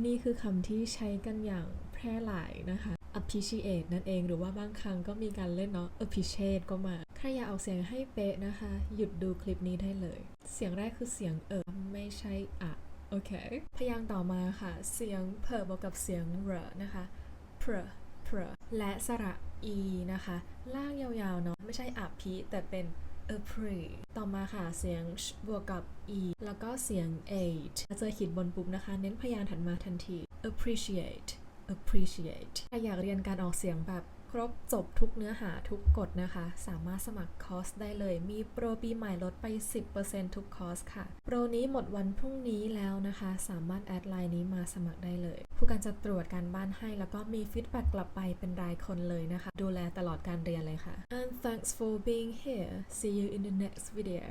นี่คือคำที่ใช้กันอย่างแพร่หลายนะคะ appreciate นั่นเองหรือว่าบางครั้งก็มีการเล่นเนาะ appreciate ก็มาใครอยากออกเสียงให้เป๊ะนะคะหยุดดูคลิปนี้ได้เลยเสียงแรกคือเสียงไม่ใช่อะโอเคพยางค์ต่อมาค่ะเสียงเพบวกกับเสียงรนะคะเพและสระ e นะคะล่างยาวๆเนาะไม่ใช่อะพิแต่เป็นต่อมาค่ะเสียงบวกกับ e แล้วก็เสียง ate เจอขีดบนปุ๊บนะคะเน้นพยางค์ถัดมาทันที appreciate ถ้าอยากเรียนการออกเสียงแบบครบจบทุกเนื้อหาทุกกฎนะคะสามารถสมัครคอร์สได้เลยมีโปรปีใหม่ลดไป 10% ทุกคอร์สค่ะโปรนี้หมดวันพรุ่งนี้แล้วนะคะสามารถแอดไลน์นี้มาสมัครได้เลยผู้การจะตรวจการบ้านให้แล้วก็มีฟีดแบ็กกลับไปเป็นรายคนเลยนะคะดูแลตลอดการเรียนเลยค่ะ and thanks for being here see you in the next video